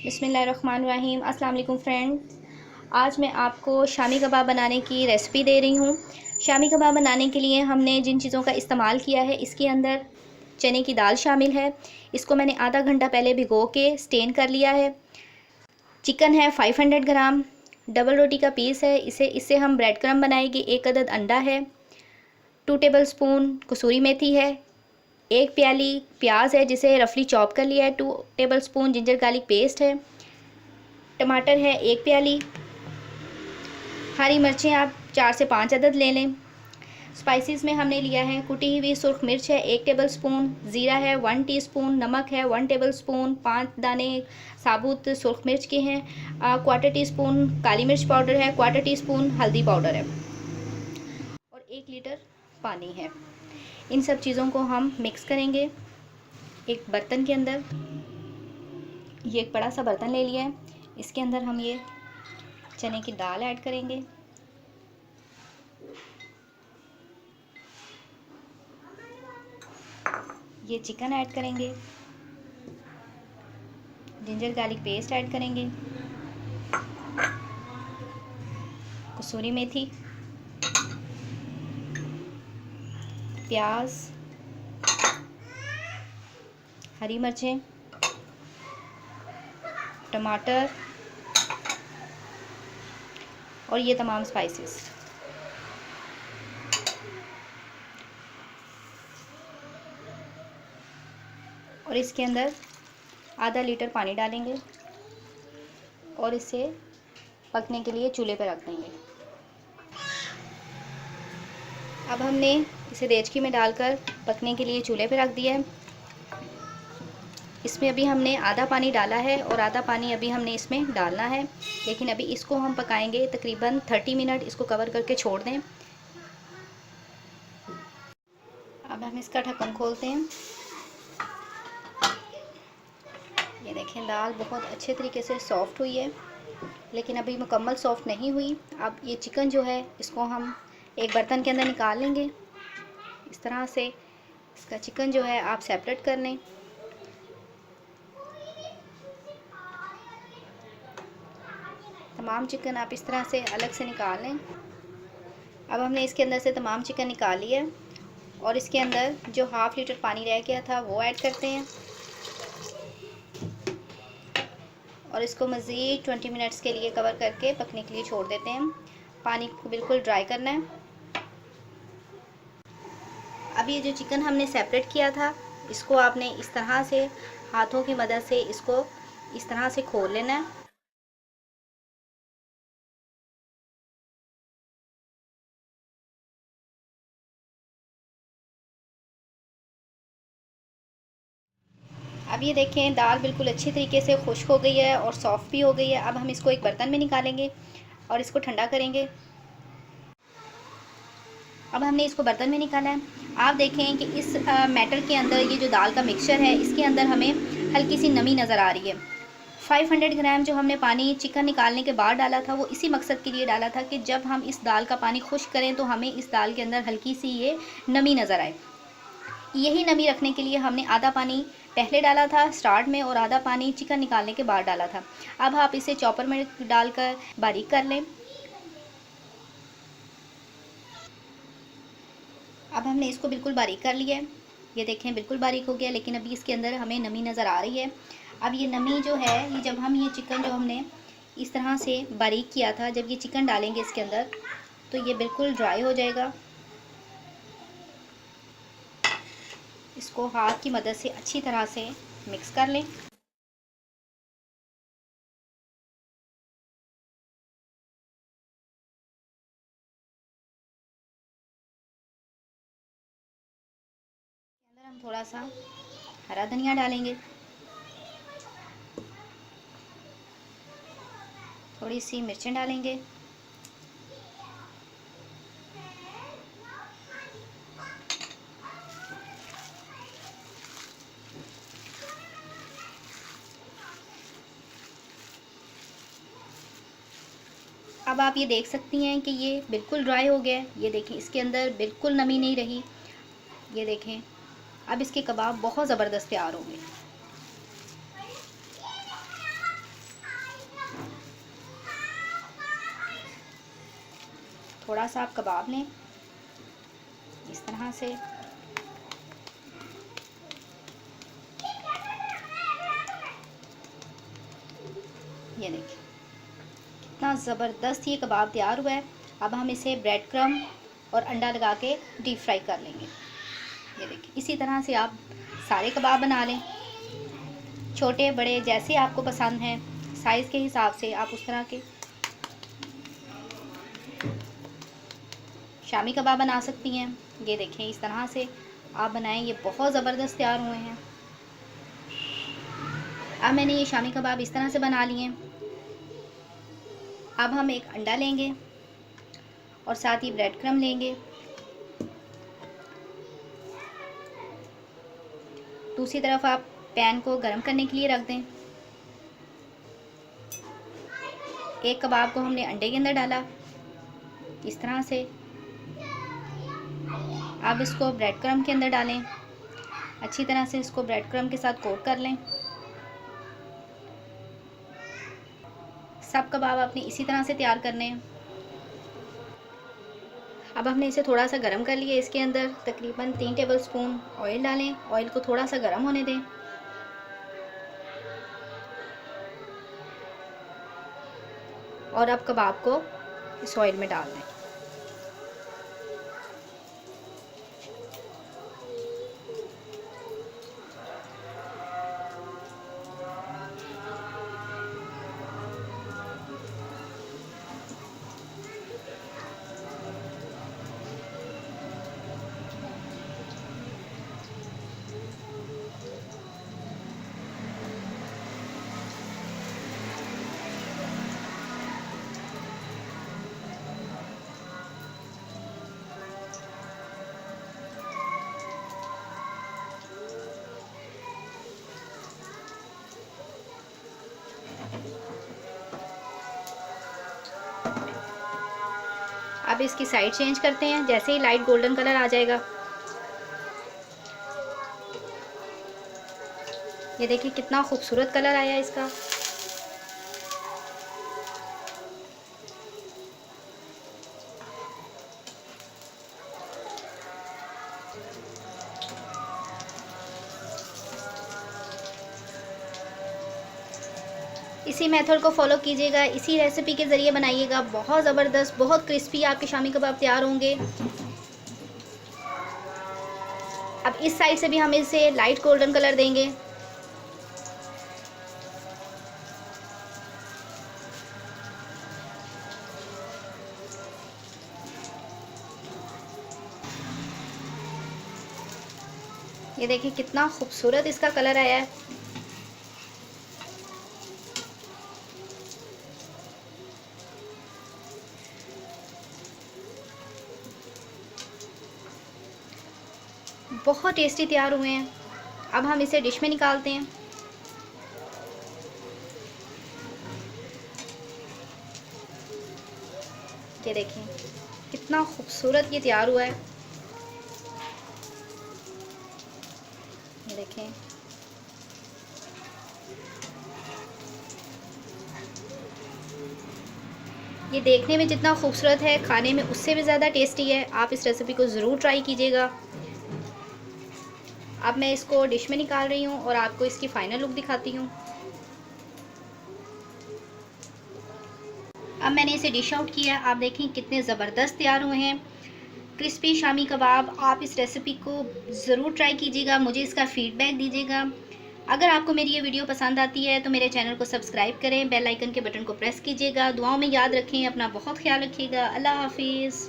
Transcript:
बिस्मिल्लाहिर्रहमानिर्रहीम। अस्सलाम वालेकुम फ्रेंड्स। आज मैं आपको शामी कबाब बनाने की रेसिपी दे रही हूँ। शामी कबाब बनाने के लिए हमने जिन चीज़ों का इस्तेमाल किया है, इसके अंदर चने की दाल शामिल है। इसको मैंने आधा घंटा पहले भिगो के स्टेन कर लिया है। चिकन है 500 ग्राम। डबल रोटी का पीस है। इससे हम ब्रेड क्रम्ब बनाएंगे। 1 अदद अंडा है। 2 टेबलस्पून कसूरी मेथी है। 1 प्याली प्याज है जिसे रफली चॉप कर लिया है। 2 टेबलस्पून जिंजर गार्लिक पेस्ट है। टमाटर है 1 प्याली। हरी मिर्चें आप 4 से 5 अदद ले लें। स्पाइसेस में हमने लिया है कुटी हुई सुर्ख मिर्च है 1 टेबलस्पून, ज़ीरा है 1 टीस्पून, नमक है 1 टेबलस्पून, 5 दाने साबुत सुर्ख मिर्च के हैं, क्वार्टर टीस्पून काली मिर्च पाउडर है, क्वार्टर टीस्पून हल्दी पाउडर है और 1 लीटर पानी है। इन सब चीज़ों को हम मिक्स करेंगे एक बर्तन के अंदर। ये एक बड़ा सा बर्तन ले लिया है। इसके अंदर हम ये चने की दाल ऐड करेंगे। ये चिकन ऐड करेंगे। जिंजर गार्लिक पेस्ट ऐड करेंगे। कसूरी मेथी, प्याज, हरी मिर्चें, टमाटर और ये तमाम स्पाइसेस। और इसके अंदर आधा लीटर पानी डालेंगे और इसे पकने के लिए चूल्हे पर रख देंगे। अब हमने इसे देचकी में डालकर पकने के लिए चूल्हे पर रख दिया है। इसमें अभी हमने आधा पानी डाला है और आधा पानी अभी हमने इसमें डालना है, लेकिन अभी इसको हम पकाएंगे तकरीबन 30 मिनट। इसको कवर करके छोड़ दें। अब हम इसका ढक्कन खोलते हैं। ये देखें दाल बहुत अच्छे तरीके से सॉफ़्ट हुई है, लेकिन अभी मुकम्मल सॉफ़्ट नहीं हुई। अब ये चिकन जो है इसको हम एक बर्तन के अंदर निकाल लेंगे। इस तरह से इसका चिकन जो है आप सेपरेट कर लें। तमाम चिकन आप इस तरह से अलग से निकाल लें। अब हमने इसके अंदर से तमाम चिकन निकाल लिया है और इसके अंदर जो हाफ़ लीटर पानी रह गया था वो ऐड करते हैं और इसको मज़ीद 20 मिनट्स के लिए कवर करके पकने के लिए छोड़ देते हैं। पानी को बिल्कुल ड्राई करना है। अब ये जो चिकन हमने सेपरेट किया था, इसको आपने इस तरह से हाथों की मदद से इसको इस तरह से खोल लेना है। अब ये देखें दाल बिल्कुल अच्छी तरीके से खुश्क हो गई है और सॉफ़्ट भी हो गई है। अब हम इसको एक बर्तन में निकालेंगे और इसको ठंडा करेंगे। अब हमने इसको बर्तन में निकाला है। आप देखें कि इस मैटर के अंदर ये जो दाल का मिक्सचर है, इसके अंदर हमें हल्की सी नमी नज़र आ रही है। 500 ग्राम जो हमने पानी चिकन निकालने के बाद डाला था, वो इसी मकसद के लिए डाला था कि जब हम इस दाल का पानी खुश्क करें तो हमें इस दाल के अंदर हल्की सी ये नमी नज़र आए। यही नमी रखने के लिए हमने आधा पानी पहले डाला था स्टार्ट में और आधा पानी चिकन निकालने के बाद डाला था। अब आप इसे चॉपर में डालकर बारीक कर लें। अब हमने इसको बिल्कुल बारीक कर लिया है। ये देखें बिल्कुल बारीक हो गया, लेकिन अभी इसके अंदर हमें नमी नज़र आ रही है। अब ये नमी जो है, ये जब हम ये चिकन जो हमने इस तरह से बारीक किया था, जब ये चिकन डालेंगे इसके अंदर तो ये बिल्कुल ड्राई हो जाएगा। इसको हाथ की मदद से अच्छी तरह से मिक्स कर लें। अंदर हम थोड़ा सा हरा धनिया डालेंगे, थोड़ी सी मिर्चें डालेंगे, अब आप ये देख सकती हैं कि ये बिल्कुल ड्राई हो गया है। ये देखें इसके अंदर बिल्कुल नमी नहीं रही। ये देखें अब इसके कबाब बहुत ज़बरदस्त तैयार हो गए। थोड़ा सा आप कबाब लें इस तरह से। ये देखिए कितना ज़बरदस्त ये कबाब तैयार हुआ है। अब हम इसे ब्रेड क्रम और अंडा लगा के डीप फ्राई कर लेंगे। ये देखिए इसी तरह से आप सारे कबाब बना लें, छोटे बड़े जैसे आपको पसंद है, साइज़ के हिसाब से आप उस तरह के शामी कबाब बना सकती हैं। ये देखें इस तरह से आप बनाएं, ये बहुत ज़बरदस्त तैयार हुए हैं। अब मैंने ये शामी कबाब इस तरह से बना लिए हैं। अब हम एक अंडा लेंगे और साथ ही ब्रेड क्रम लेंगे। दूसरी तरफ आप पैन को गर्म करने के लिए रख दें। एक कबाब को हमने अंडे के अंदर डाला इस तरह से। अब इसको ब्रेड क्रम के अंदर डालें, अच्छी तरह से इसको ब्रेड क्रम के साथ कोट कर लें। सब कबाब आपने इसी तरह से तैयार करने हैं। अब हमने इसे थोड़ा सा गर्म कर लिया। इसके अंदर तकरीबन 3 टेबलस्पून ऑयल डालें। ऑयल को थोड़ा सा गर्म होने दें। और अब कबाब को इस ऑयल में डाल दें। अब इसकी साइड चेंज करते हैं। जैसे ही लाइट गोल्डन कलर आ जाएगा, ये देखिए कितना खूबसूरत कलर आया है इसका। इसी मेथड को फॉलो कीजिएगा, इसी रेसिपी के ज़रिए बनाइएगा। बहुत ज़बरदस्त, बहुत क्रिस्पी आपके शामी कबाब तैयार होंगे। अब इस साइड से भी हम इसे लाइट गोल्डन कलर देंगे। ये देखिए कितना खूबसूरत इसका कलर आया है। बहुत टेस्टी तैयार हुए हैं। अब हम इसे डिश में निकालते हैं। ये देखें कितना खूबसूरत ये तैयार हुआ है। ये देखें ये देखने में जितना खूबसूरत है, खाने में उससे भी ज़्यादा टेस्टी है। आप इस रेसिपी को ज़रूर ट्राई कीजिएगा। अब मैं इसको डिश में निकाल रही हूँ और आपको इसकी फ़ाइनल लुक दिखाती हूँ। अब मैंने इसे डिश आउट किया। आप देखें कितने ज़बरदस्त तैयार हुए हैं क्रिस्पी शामी कबाब। आप इस रेसिपी को ज़रूर ट्राई कीजिएगा, मुझे इसका फ़ीडबैक दीजिएगा। अगर आपको मेरी ये वीडियो पसंद आती है तो मेरे चैनल को सब्सक्राइब करें, बेल आइकन के बटन को प्रेस कीजिएगा। दुआओं में याद रखें, अपना बहुत ख्याल रखिएगा। अल्लाह हाफिज़।